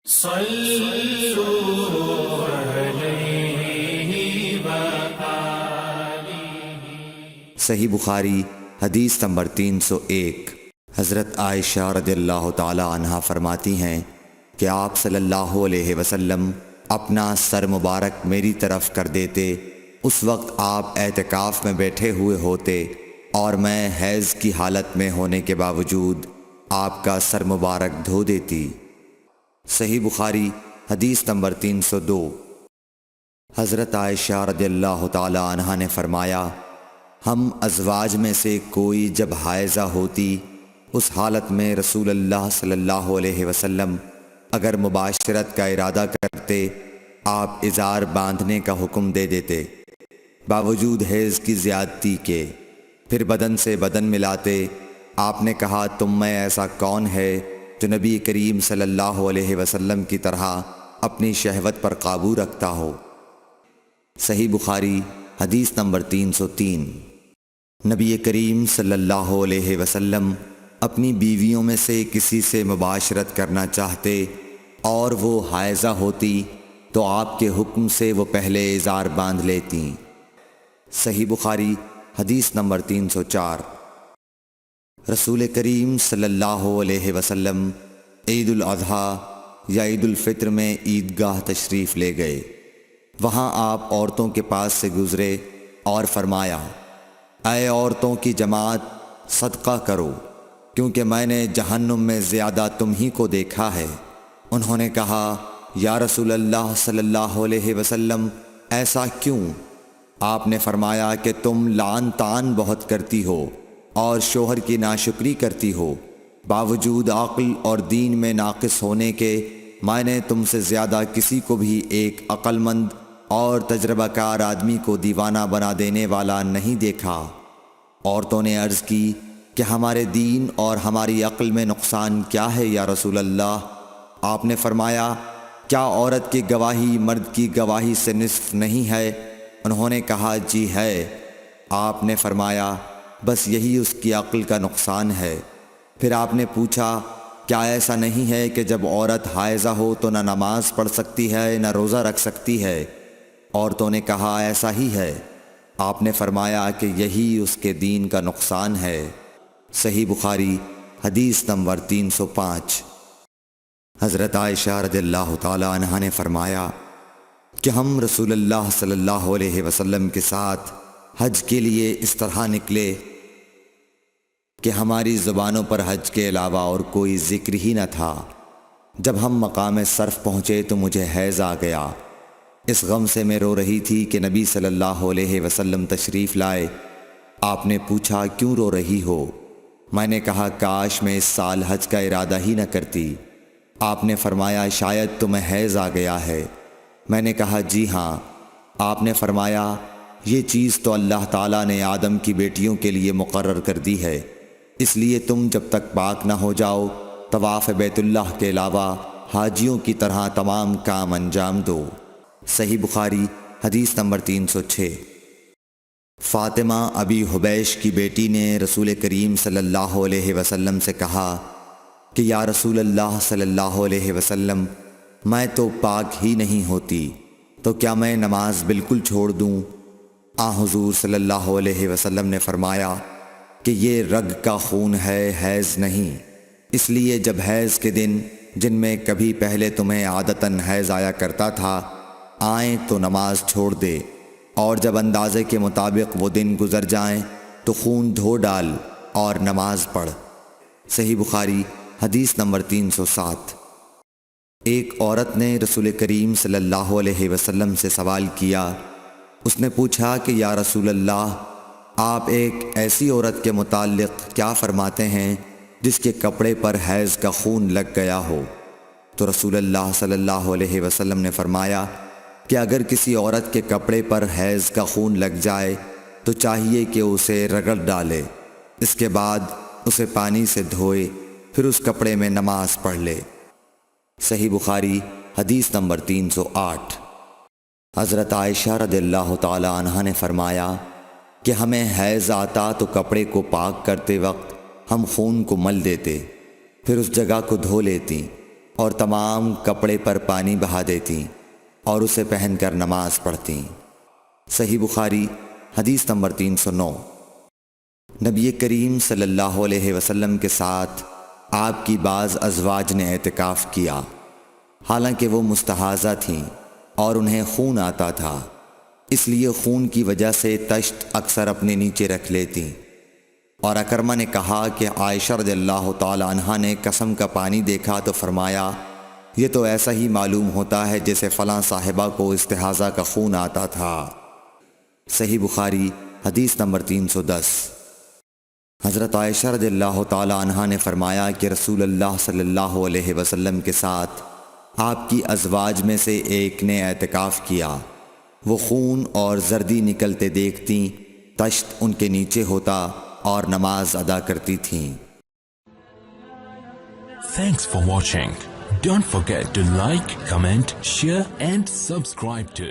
صلوا علیہ وآلہ۔ صحیح بخاری حدیث نمبر 301۔ حضرت عائشہ رضی اللہ تعالی عنہا فرماتی ہیں کہ آپ صلی اللہ علیہ وسلم اپنا سر مبارک میری طرف کر دیتے، اس وقت آپ اعتکاف میں بیٹھے ہوئے ہوتے اور میں حیض کی حالت میں ہونے کے باوجود آپ کا سر مبارک دھو دیتی۔ صحیح بخاری حدیث نمبر 302۔ حضرت عائشہ رضی اللہ تعالی عنہا نے فرمایا، ہم ازواج میں سے کوئی جب حائضہ ہوتی اس حالت میں رسول اللہ صلی اللہ علیہ وسلم اگر مباشرت کا ارادہ کرتے آپ ازار باندھنے کا حکم دے دیتے باوجود حیض کی زیادتی کے، پھر بدن سے بدن ملاتے۔ آپ نے کہا، تم میں ایسا کون ہے جو نبی کریم صلی اللہ علیہ وسلم کی طرح اپنی شہوت پر قابو رکھتا ہو؟ صحیح بخاری حدیث نمبر 303۔ نبی کریم صلی اللہ علیہ وسلم اپنی بیویوں میں سے کسی سے مباشرت کرنا چاہتے اور وہ حائضہ ہوتی تو آپ کے حکم سے وہ پہلے ازار باندھ لیتیں۔ صحیح بخاری حدیث نمبر 304۔ رسول کریم صلی اللہ علیہ وسلم عید الاضحیٰ یا عید الفطر میں عیدگاہ تشریف لے گئے۔ وہاں آپ عورتوں کے پاس سے گزرے اور فرمایا، اے عورتوں کی جماعت، صدقہ کرو، کیونکہ میں نے جہنم میں زیادہ تم ہی کو دیکھا ہے۔ انہوں نے کہا، یا رسول اللہ صلی اللہ علیہ وسلم، ایسا کیوں؟ آپ نے فرمایا کہ تم لعن طعن بہت کرتی ہو اور شوہر کی ناشکری کرتی ہو، باوجود عقل اور دین میں ناقص ہونے کے میں نے تم سے زیادہ کسی کو بھی ایک عقل مند اور تجربہ کار آدمی کو دیوانہ بنا دینے والا نہیں دیکھا۔ عورتوں نے عرض کی کہ ہمارے دین اور ہماری عقل میں نقصان کیا ہے یا رسول اللہ؟ آپ نے فرمایا، کیا عورت کی گواہی مرد کی گواہی سے نصف نہیں ہے؟ انہوں نے کہا، جی ہے۔ آپ نے فرمایا، بس یہی اس کی عقل کا نقصان ہے۔ پھر آپ نے پوچھا، کیا ایسا نہیں ہے کہ جب عورت حائضہ ہو تو نہ نماز پڑھ سکتی ہے نہ روزہ رکھ سکتی ہے؟ عورتوں نے کہا، ایسا ہی ہے۔ آپ نے فرمایا کہ یہی اس کے دین کا نقصان ہے۔ صحیح بخاری حدیث نمبر 305۔ حضرت عائشہ رضی اللہ تعالی عنہا نے فرمایا کہ ہم رسول اللہ صلی اللہ علیہ وسلم کے ساتھ حج کے لیے اس طرح نکلے کہ ہماری زبانوں پر حج کے علاوہ اور کوئی ذکر ہی نہ تھا۔ جب ہم مقام صرف پہنچے تو مجھے حیض آ گیا۔ اس غم سے میں رو رہی تھی کہ نبی صلی اللہ علیہ وسلم تشریف لائے۔ آپ نے پوچھا، کیوں رو رہی ہو؟ میں نے کہا، کاش میں اس سال حج کا ارادہ ہی نہ کرتی۔ آپ نے فرمایا، شاید تمہیں حیض آ گیا ہے۔ میں نے کہا، جی ہاں۔ آپ نے فرمایا، یہ چیز تو اللہ تعالیٰ نے آدم کی بیٹیوں کے لیے مقرر کر دی ہے، اس لیے تم جب تک پاک نہ ہو جاؤ طواف بیت اللہ کے علاوہ حاجیوں کی طرح تمام کام انجام دو۔ صحیح بخاری حدیث نمبر 306۔ فاطمہ ابی حبیش کی بیٹی نے رسول کریم صلی اللہ علیہ وسلم سے کہا کہ یا رسول اللہ صلی اللہ علیہ وسلم، میں تو پاک ہی نہیں ہوتی، تو کیا میں نماز بالکل چھوڑ دوں؟ حضور صلی اللہ علیہ وسلم نے فرمایا کہ یہ رگ کا خون ہے، حیض نہیں، اس لیے جب حیض کے دن جن میں کبھی پہلے تمہیں عادتاً حیض آیا کرتا تھا آئیں تو نماز چھوڑ دے، اور جب اندازے کے مطابق وہ دن گزر جائیں تو خون دھو ڈال اور نماز پڑھ۔ صحیح بخاری حدیث نمبر 307۔ ایک عورت نے رسول کریم صلی اللہ علیہ وسلم سے سوال کیا۔ اس نے پوچھا کہ یا رسول اللہ، آپ ایک ایسی عورت کے متعلق کیا فرماتے ہیں جس کے کپڑے پر حیض کا خون لگ گیا ہو؟ تو رسول اللہ صلی اللہ علیہ وسلم نے فرمایا کہ اگر کسی عورت کے کپڑے پر حیض کا خون لگ جائے تو چاہیے کہ اسے رگڑ ڈالے، اس کے بعد اسے پانی سے دھوئے، پھر اس کپڑے میں نماز پڑھ لے۔ صحیح بخاری حدیث نمبر 308۔ حضرت عائشہ رضی اللہ تعالی عنہا نے فرمایا کہ ہمیں حیض آتا تو کپڑے کو پاک کرتے وقت ہم خون کو مل دیتے، پھر اس جگہ کو دھو لیتی اور تمام کپڑے پر پانی بہا دیتیں اور اسے پہن کر نماز پڑھتیں۔ صحیح بخاری حدیث نمبر 309۔ نبی کریم صلی اللہ علیہ وسلم کے ساتھ آپ کی بعض ازواج نے اعتکاف کیا، حالانکہ وہ مستحاضہ تھیں اور انہیں خون آتا تھا، اس لیے خون کی وجہ سے تشت اکثر اپنے نیچے رکھ لیتیں۔ اور اکرمہ نے کہا کہ عائشہ رضی اللہ تعالی عنہا نے قسم کا پانی دیکھا تو فرمایا یہ تو ایسا ہی معلوم ہوتا ہے جیسے فلاں صاحبہ کو استحاضہ کا خون آتا تھا۔ صحیح بخاری حدیث نمبر 310۔ حضرت عائشہ رضی اللہ تعالی عنہا نے فرمایا کہ رسول اللہ صلی اللہ علیہ وسلم کے ساتھ آپ کی ازواج میں سے ایک نے اعتکاف کیا، وہ خون اور زردی نکلتے دیکھتیں، تشت ان کے نیچے ہوتا اور نماز ادا کرتی تھیں۔ Thanks for watching. Don't forget to like, comment, share and subscribe to